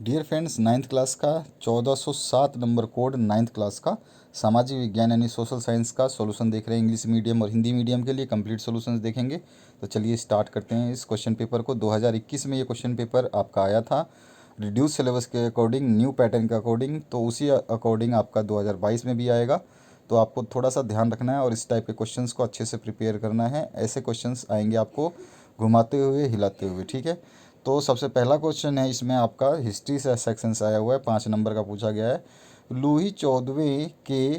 Dear friends, ninth class का 1407 number code, ninth class का सामाजिक विज्ञान यानी सोशल साइंस का सॉल्यूशन देख रहे हैं। इंग्लिश मीडियम और हिंदी मीडियम के लिए कंप्लीट सॉल्यूशंस देखेंगे। तो चलिए स्टार्ट करते हैं इस क्वेश्चन पेपर को। 2021 में ये क्वेश्चन पेपर आपका आया था रिड्यूस सिलेबस के अकॉर्डिंग, न्यू पैटर्न के अकॉर्डिंग। तो उसी अकॉर्डिंग आपका 2022 में भी आएगा। तो आपको थोड़ा सा ध्यान रखना है और इस टाइप के क्वेश्चंस को अच्छे से प्रिपेयर करना है। ऐसे क्वेश्चंस आएंगे आपको घुमाते हुए, हिलाते हुए, ठीक है। तो सबसे पहला क्वेश्चन है इसमें आपका हिस्ट्री से सेक्शन से आया हुआ है, 5 नंबर का पूछा गया है। लुई 14वें के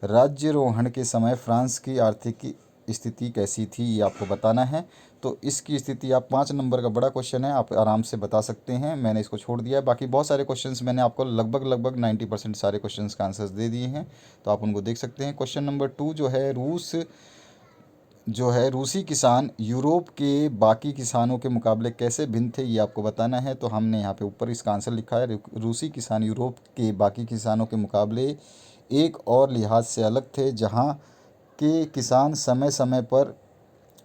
राज्यारोहण के समय फ्रांस की आर्थिक स्थिति कैसी थी, ये आपको बताना है। तो इसकी स्थिति आप 5 नंबर का बड़ा क्वेश्चन है, आप आराम से बता सकते हैं। मैंने इसको छोड़ दिया है, बाकी बहुत सारे क्वेश्चंस मैंने आपको लगभग 90% सारे क्वेश्चंस का आंसर्स दे दिए हैं, तो आप उनको देख सकते हैं। क्वेश्चन नंबर 2 जो है रूसी किसान यूरोप के बाकी किसानों के मुकाबले कैसे भिन्न थे, ये आपको बताना है। तो हमने यहाँ पे ऊपर इसका आंसर लिखा है, रूसी किसान यूरोप के बाकी किसानों के मुकाबले एक और लिहाज से अलग थे, जहाँ के किसान समय समय पर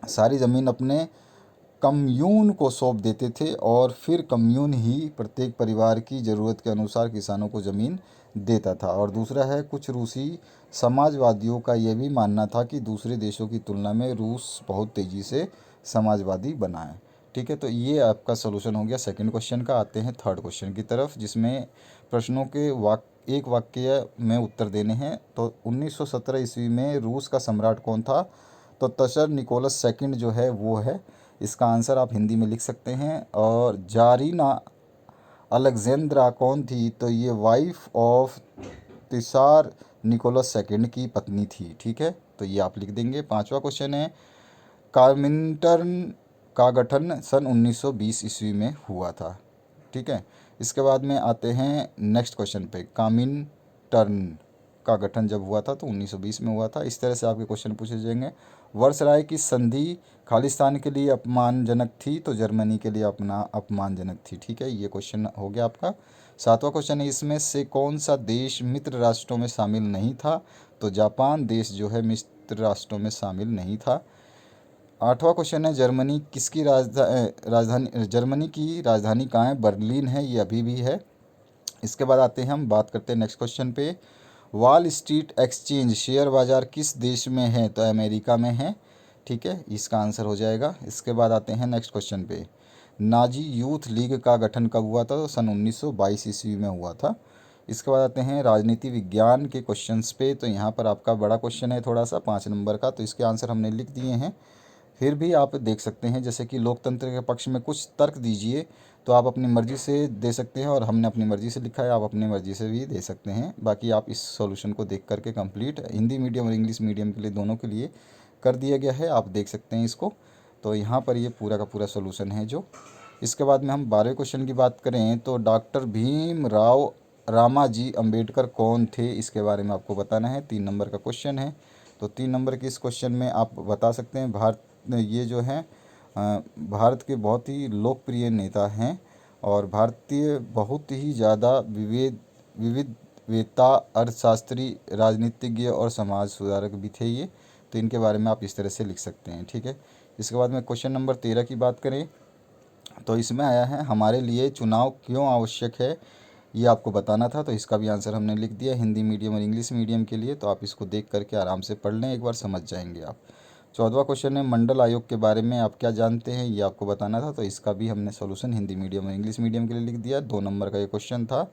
सारी ज़मीन अपने कम्यून को सौंप देते थे और फिर कम्यून ही प्रत्येक परिवार की ज़रूरत के अनुसार किसानों को ज़मीन देता था। और दूसरा है, कुछ रूसी समाजवादियों का यह भी मानना था कि दूसरे देशों की तुलना में रूस बहुत तेज़ी से समाजवादी बना है। ठीक है, तो ये आपका सलूशन हो गया सेकंड क्वेश्चन का। आते हैं थर्ड क्वेश्चन की तरफ, जिसमें प्रश्नों के एक वाक्य में उत्तर देने हैं। तो 1917 ईस्वी में रूस का सम्राट कौन था? तो तसर निकोलस सेकंड जो है वो है। इसका आंसर आप हिंदी में लिख सकते हैं। और जारीना अलेक्जेंद्रा कौन थी? तो ये वाइफ ऑफ तिसार निकोलस सेकंड की पत्नी थी। ठीक है, तो ये आप लिख देंगे। पांचवा क्वेश्चन है, कार्मिंटर्न का गठन सन 1920 ईस्वी में हुआ था। ठीक है, इसके बाद में आते हैं नेक्स्ट क्वेश्चन पे। कामिंटर्न का गठन जब हुआ था तो 1920 में हुआ था। इस तरह से आपके क्वेश्चन पूछे जाएंगे। वर्सराय की संधि खालिस्तान के लिए अपमानजनक थी तो जर्मनी के लिए अपना अपमानजनक थी। ठीक है, ये क्वेश्चन हो गया आपका। सातवां क्वेश्चन है, इसमें से कौन सा देश मित्र राष्ट्रों में शामिल नहीं था? तो जापान देश जो है मित्र राष्ट्रों में शामिल नहीं था। आठवां क्वेश्चन है, जर्मनी की राजधानी कहाँ है? बर्लिन है, ये अभी भी है। इसके बाद आते हैं, हम बात करते हैं नेक्स्ट क्वेश्चन पे। वॉल स्ट्रीट एक्सचेंज शेयर बाज़ार किस देश में है? तो अमेरिका में है। ठीक है, इसका आंसर हो जाएगा। इसके बाद आते हैं नेक्स्ट क्वेश्चन पे। नाजी यूथ लीग का गठन कब हुआ था? तो सन 1922 ईस्वी में हुआ था। इसके बाद आते हैं राजनीति विज्ञान के क्वेश्चंस पे। तो यहाँ पर आपका बड़ा क्वेश्चन है थोड़ा सा, 5 नंबर का, तो इसके आंसर हमने लिख दिए हैं। फिर भी आप देख सकते हैं, जैसे कि लोकतंत्र के पक्ष में कुछ तर्क दीजिए, तो आप अपनी मर्ज़ी से दे सकते हैं। और हमने अपनी मर्ज़ी से लिखा है, आप अपनी मर्ज़ी से भी दे सकते हैं। बाकी आप इस सॉल्यूशन को देख करके कंप्लीट हिंदी मीडियम और इंग्लिश मीडियम के लिए दोनों के लिए कर दिया गया है, आप देख सकते हैं इसको। तो यहाँ पर ये पूरा का पूरा सॉल्यूशन है जो। इसके बाद में हम 12वें क्वेश्चन की बात करें तो डॉक्टर भीमराव रामाजी अम्बेडकर कौन थे, इसके बारे में आपको बताना है। 3 नंबर का क्वेश्चन है। तो 3 नंबर के इस क्वेश्चन में आप बता सकते हैं, ये जो है भारत के बहुत ही लोकप्रिय नेता हैं और भारतीय बहुत ही ज़्यादा विविधता अर्थशास्त्री, राजनीतिज्ञ और समाज सुधारक भी थे ये। तो इनके बारे में आप इस तरह से लिख सकते हैं। ठीक है, इसके बाद में क्वेश्चन नंबर 13 की बात करें तो इसमें आया है, हमारे लिए चुनाव क्यों आवश्यक है, ये आपको बताना था। तो इसका भी आंसर हमने लिख दिया हिंदी मीडियम और इंग्लिश मीडियम के लिए। तो आप इसको देख करके आराम से पढ़ लें, एक बार समझ जाएंगे आप। 14वां क्वेश्चन है, मंडल आयोग के बारे में आप क्या जानते हैं, ये आपको बताना था। तो इसका भी हमने सॉल्यूशन हिंदी मीडियम और इंग्लिश मीडियम के लिए लिख दिया। 2 नंबर का ये क्वेश्चन था।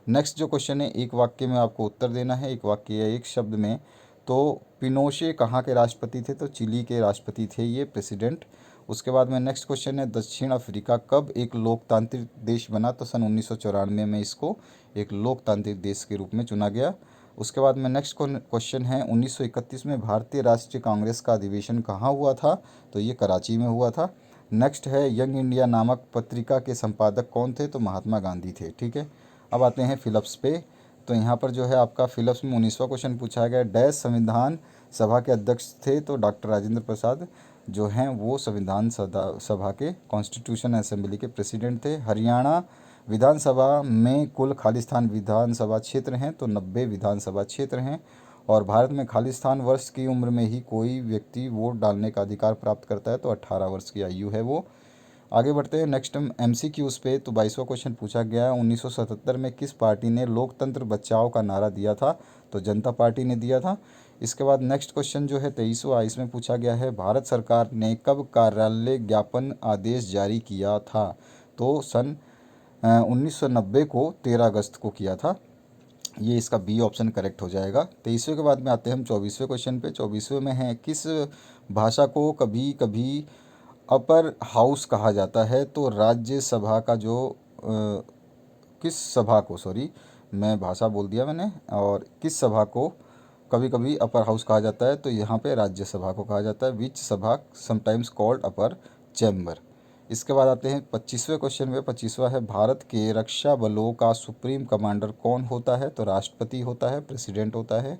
नेक्स्ट जो क्वेश्चन है, एक वाक्य में आपको उत्तर देना है, एक वाक्य या एक शब्द में। तो पिनोशे कहाँ के राष्ट्रपति थे? तो चिली के राष्ट्रपति थे ये, प्रेसिडेंट। उसके बाद में नेक्स्ट क्वेश्चन है, दक्षिण अफ्रीका कब एक लोकतांत्रिक देश बना? तो सन 1994 में इसको एक लोकतांत्रिक देश के रूप में चुना गया। उसके बाद में नेक्स्ट क्वेश्चन है, 1931 में भारतीय राष्ट्रीय कांग्रेस का अधिवेशन कहाँ हुआ था? तो ये कराची में हुआ था। नेक्स्ट है, यंग इंडिया नामक पत्रिका के संपादक कौन थे? तो महात्मा गांधी थे। ठीक है, अब आते हैं फिलिप्स पे। तो यहाँ पर जो है आपका फिलिप्स में 19वां क्वेश्चन पूछा गया, डैश संविधान सभा के अध्यक्ष थे? तो डॉक्टर राजेंद्र प्रसाद जो हैं वो संविधान सभा के कॉन्स्टिट्यूशन असेंबली के प्रेसिडेंट थे। हरियाणा विधानसभा में कुल खालिस्तान विधानसभा क्षेत्र हैं तो 90 विधानसभा क्षेत्र हैं। और भारत में खालिस्तान वर्ष की उम्र में ही कोई व्यक्ति वोट डालने का अधिकार प्राप्त करता है, तो 18 वर्ष की आयु है वो। आगे बढ़ते हैं नेक्स्ट हम MCQs पे। तो 22वां क्वेश्चन पूछा गया है 1977 में किस पार्टी ने लोकतंत्र बचाओ का नारा दिया था? तो जनता पार्टी ने दिया था। इसके बाद नेक्स्ट क्वेश्चन जो है 23वां, इसमें पूछा गया है भारत सरकार ने कब कार्यालय ज्ञापन आदेश जारी किया था? तो सन 1990 को 13 अगस्त को किया था। ये इसका बी ऑप्शन करेक्ट हो जाएगा। 23वें के बाद में आते हैं हम 24वें क्वेश्चन पे। 24वें में है किस भाषा को कभी कभी अपर हाउस कहा जाता है? तो राज्यसभा का जो किस सभा को, सॉरी मैं भाषा बोल दिया मैंने, और किस सभा को कभी कभी अपर हाउस कहा जाता है? तो यहाँ पे राज्यसभा को कहा जाता है, विच सभा समटाइम्स कॉल्ड अपर चैम्बर। इसके बाद आते हैं 25वें क्वेश्चन में। 25वां है भारत के रक्षा बलों का सुप्रीम कमांडर कौन होता है? तो राष्ट्रपति होता है, प्रेसिडेंट होता है।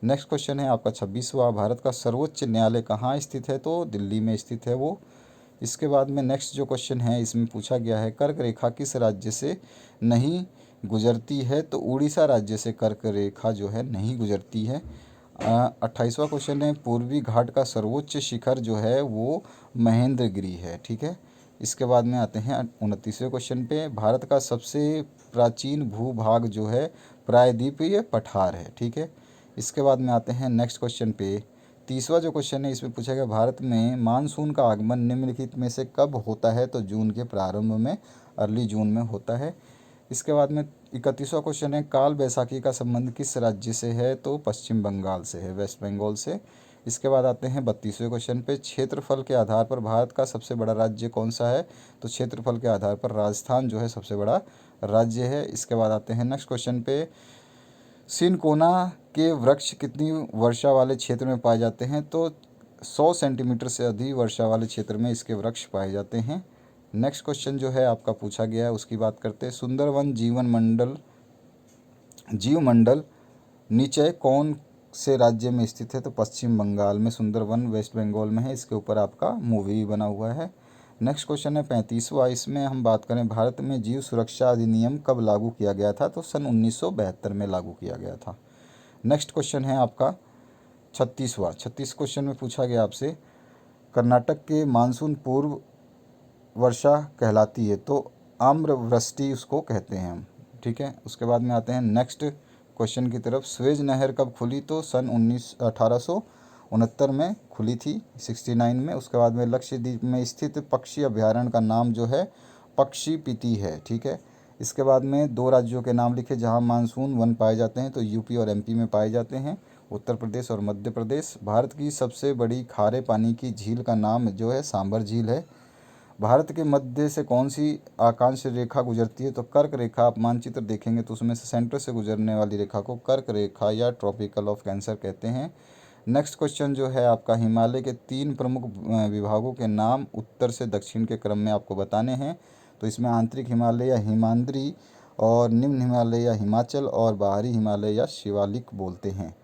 नेक्स्ट क्वेश्चन है आपका 26वां, भारत का सर्वोच्च न्यायालय कहाँ स्थित है? तो दिल्ली में स्थित है वो। इसके बाद में नेक्स्ट जो क्वेश्चन है इसमें पूछा गया है कर्क रेखा किस राज्य से नहीं गुजरती है? तो उड़ीसा राज्य से कर्क रेखा जो है नहीं गुजरती है। 28वां क्वेश्चन है पूर्वी घाट का सर्वोच्च शिखर जो है वो महेंद्रगिरी है, ठीक है। इसके बाद में आते हैं 29वें क्वेश्चन पे। भारत का सबसे प्राचीन भूभाग जो है प्रायद्वीपीय पठार है, ठीक है। इसके बाद में आते हैं नेक्स्ट क्वेश्चन पे। 30वां जो क्वेश्चन है इसमें पूछा गया भारत में मानसून का आगमन निम्नलिखित में से कब होता है? तो जून के प्रारंभ में, अर्ली जून में होता है। इसके बाद में 31वां क्वेश्चन है काल बैसाखी का संबंध किस राज्य से है? तो पश्चिम बंगाल से है, वेस्ट बंगाल से। इसके बाद आते हैं 32वें क्वेश्चन पे क्षेत्रफल के आधार पर भारत का सबसे बड़ा राज्य कौन सा है? तो क्षेत्रफल के आधार पर राजस्थान जो है सबसे बड़ा राज्य है। इसके बाद आते हैं नेक्स्ट क्वेश्चन पे सिनकोना के वृक्ष कितनी वर्षा वाले क्षेत्र में पाए जाते हैं? तो 100 सेंटीमीटर से अधिक वर्षा वाले क्षेत्र में इसके वृक्ष पाए जाते हैं। नेक्स्ट क्वेश्चन जो है आपका पूछा गया है उसकी बात करते हैं सुंदरवन जीवमंडल निचय कौन से राज्य में स्थित है? तो पश्चिम बंगाल में सुंदरवन वेस्ट बंगाल में है। इसके ऊपर आपका मूवी भी बना हुआ है। नेक्स्ट क्वेश्चन है 35वां, इसमें हम बात करें भारत में जीव सुरक्षा अधिनियम कब लागू किया गया था? तो सन 1972 में लागू किया गया था। नेक्स्ट क्वेश्चन है आपका 36वां। 36 क्वेश्चन में पूछा गया आपसे कर्नाटक के मानसून पूर्व वर्षा कहलाती है? तो आम्रवृष्टि उसको कहते हैं हम, ठीक है। उसके बाद में आते हैं नेक्स्ट क्वेश्चन की तरफ। स्वेज नहर कब खुली? तो सन 1869 में खुली थी, 69 में। उसके बाद में लक्षद्वीप में स्थित पक्षी अभयारण्य का नाम जो है पक्षीपीति है, ठीक है। इसके बाद में दो राज्यों के नाम लिखे जहां मानसून वन पाए जाते हैं। तो यूपी और एमपी में पाए जाते हैं, उत्तर प्रदेश और मध्य प्रदेश। भारत की सबसे बड़ी खारे पानी की झील का नाम जो है सांभर झील है। भारत के मध्य से कौन सी आकांक्ष रेखा गुजरती है? तो कर्क रेखा। आप मानचित्र देखेंगे तो उसमें से सेंटर से गुजरने वाली रेखा को कर्क रेखा या ट्रॉपिकल ऑफ कैंसर कहते हैं। नेक्स्ट क्वेश्चन जो है आपका हिमालय के 3 प्रमुख विभागों के नाम उत्तर से दक्षिण के क्रम में आपको बताने हैं। तो इसमें आंतरिक हिमालय या हिमाद्री और निम्न हिमालय या हिमाचल और बाहरी हिमालय या शिवालिक बोलते हैं।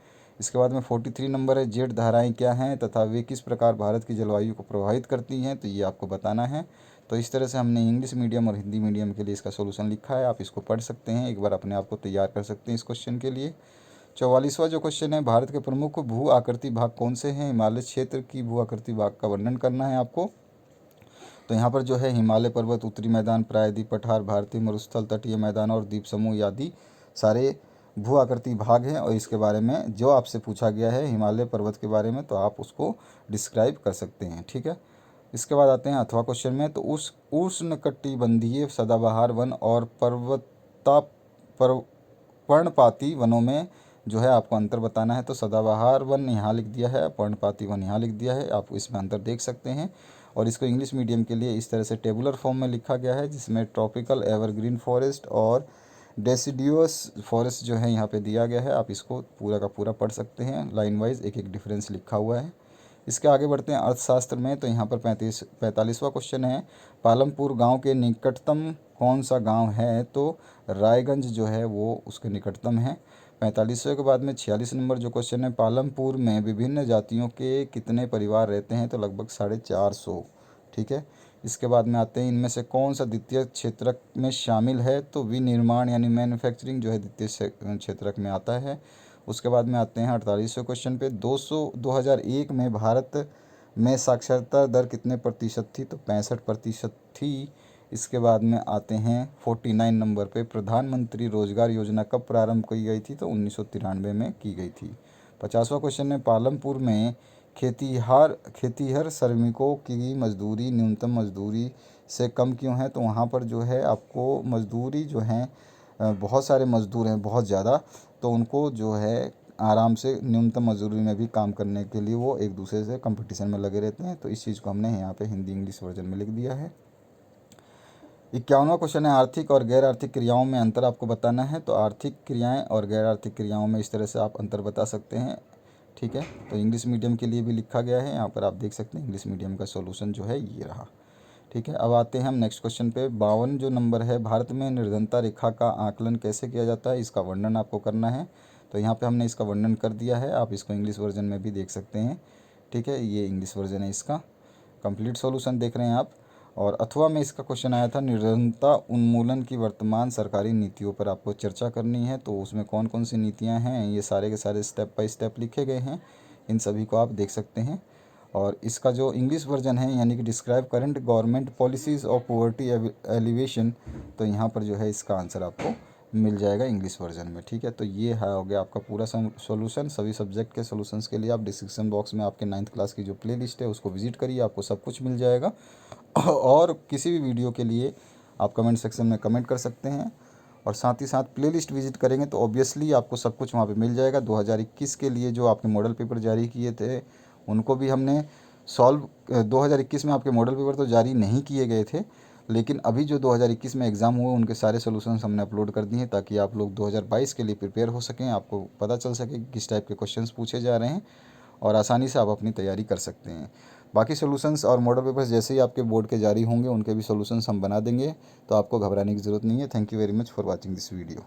इसके बाद में 43 नंबर है जेठ धाराएं क्या हैं तथा वे किस प्रकार भारत की जलवायु को प्रभावित करती हैं? तो ये आपको बताना है। तो इस तरह से हमने इंग्लिश मीडियम और हिंदी मीडियम के लिए इसका सोल्यूशन लिखा है। आप इसको पढ़ सकते हैं, एक बार अपने आप को तैयार कर सकते हैं इस क्वेश्चन के लिए। 44वां जो क्वेश्चन है भारत के प्रमुख भू आकृति भाग कौन से हैं? हिमालय क्षेत्र की भू आकृति भाग का वर्णन करना है आपको। तो यहाँ पर जो है हिमालय पर्वत, उत्तरी मैदान, प्रायद्वीप पठार, भारतीय मरुस्थल, तटीय मैदान और द्वीप समूह आदि सारे भू आकृति भाग हैं। और इसके बारे में जो आपसे पूछा गया है हिमालय पर्वत के बारे में तो आप उसको डिस्क्राइब कर सकते हैं, ठीक है। इसके बाद आते हैं अथवा क्वेश्चन में। तो उस उष्णकटिबंधीय सदाबहार वन और पर्णपाती वनों में जो है आपको अंतर बताना है। तो सदाबहार वन यहाँ लिख दिया है, पर्णपाती वन यहाँ लिख दिया है, आप इसमें अंतर देख सकते हैं। और इसको इंग्लिश मीडियम के लिए इस तरह से टेबुलर फॉर्म में लिखा गया है जिसमें ट्रॉपिकल एवरग्रीन फॉरेस्ट और डेसिडियस फॉरेस्ट जो है यहाँ पे दिया गया है। आप इसको पूरा का पूरा पढ़ सकते हैं, लाइन वाइज एक एक डिफरेंस लिखा हुआ है। इसके आगे बढ़ते हैं अर्थशास्त्र में। तो यहाँ पर 45वां क्वेश्चन है पालमपुर गांव के निकटतम कौन सा गांव है? तो रायगंज जो है वो उसके निकटतम है। 45वें के बाद में 46 नंबर जो क्वेश्चन है पालमपुर में विभिन्न जातियों के कितने परिवार रहते हैं? तो लगभग 450, ठीक है। इसके बाद में आते हैं इनमें से कौन सा द्वितीय क्षेत्रक में शामिल है? तो विनिर्माण यानी मैन्युफैक्चरिंग जो है द्वितीय क्षेत्रक में आता है। उसके बाद में आते हैं 48वें क्वेश्चन पे 2001 में भारत में साक्षरता दर कितने प्रतिशत थी, तो 65% थी। इसके बाद में आते हैं 49 नंबर पे, प्रधानमंत्री रोजगार योजना कब प्रारंभ की गई थी, तो 1993 में की गई थी। 50वां क्वेश्चन है, पालमपुर में खेतिहर श्रमिकों की मजदूरी न्यूनतम मजदूरी से कम क्यों है, तो वहाँ पर जो है आपको मजदूरी जो है बहुत सारे मज़दूर हैं बहुत ज़्यादा, तो उनको जो है आराम से न्यूनतम मजदूरी में भी काम करने के लिए वो एक दूसरे से कंपटीशन में लगे रहते हैं। तो इस चीज़ को हमने यहाँ पे हिंदी इंग्लिश वर्जन में लिख दिया है। 51वां क्वेश्चन है, आर्थिक और गैर आर्थिक क्रियाओं में अंतर आपको बताना है। तो आर्थिक क्रियाएं और गैर आर्थिक क्रियाओं में इस तरह से आप अंतर बता सकते हैं। ठीक है, तो इंग्लिश मीडियम के लिए भी लिखा गया है, यहाँ पर आप देख सकते हैं इंग्लिश मीडियम का सॉल्यूशन जो है ये रहा। ठीक है, अब आते हैं हम नेक्स्ट क्वेश्चन पे। 52 जो नंबर है, भारत में निर्धनता रेखा का आकलन कैसे किया जाता है, इसका वर्णन आपको करना है। तो यहाँ पे हमने इसका वर्णन कर दिया है, आप इसको इंग्लिश वर्जन में भी देख सकते हैं। ठीक है, ये इंग्लिश वर्जन है, इसका कंप्लीट सॉल्यूशन देख रहे हैं आप। और अथवा में इसका क्वेश्चन आया था, निर्धनता उन्मूलन की वर्तमान सरकारी नीतियों पर आपको चर्चा करनी है। तो उसमें कौन कौन सी नीतियाँ हैं, ये सारे के सारे स्टेप बाय स्टेप लिखे गए हैं, इन सभी को आप देख सकते हैं। और इसका जो इंग्लिश वर्जन है, यानी कि describe current government policies of poverty alleviation, तो यहाँ पर जो है इसका आंसर आपको मिल जाएगा इंग्लिश वर्जन में। ठीक है, तो ये है हो गया आपका पूरा सॉल्यूशन। सभी सब्जेक्ट के सॉल्यूशंस के लिए आप डिस्क्रिप्शन बॉक्स में आपके 9th क्लास की जो प्लेलिस्ट है उसको विजिट करिए, आपको सब कुछ मिल जाएगा। और किसी भी वीडियो के लिए आप कमेंट सेक्शन में कमेंट कर सकते हैं, और साथ ही साथ प्लेलिस्ट विजिट करेंगे तो ऑब्वियसली आपको सब कुछ वहाँ पे मिल जाएगा। 2021 के लिए जो आपके मॉडल पेपर जारी किए थे उनको भी हमने सॉल्व 2021 में आपके मॉडल पेपर तो जारी नहीं किए गए थे, लेकिन अभी जो 2021 में एग्ज़ाम हुए उनके सारे सॉल्यूशंस हमने अपलोड कर दिए हैं, ताकि आप लोग 2022 के लिए प्रिपेयर हो सकें, आपको पता चल सके कि किस टाइप के क्वेश्चंस पूछे जा रहे हैं, और आसानी से आप अपनी तैयारी कर सकते हैं। बाकी सॉल्यूशंस और मॉडल पेपर्स जैसे ही आपके बोर्ड के जारी होंगे उनके भी सॉल्यूशंस हम बना देंगे, तो आपको घबराने की ज़रूरत नहीं है। Thank you very much for watching this video.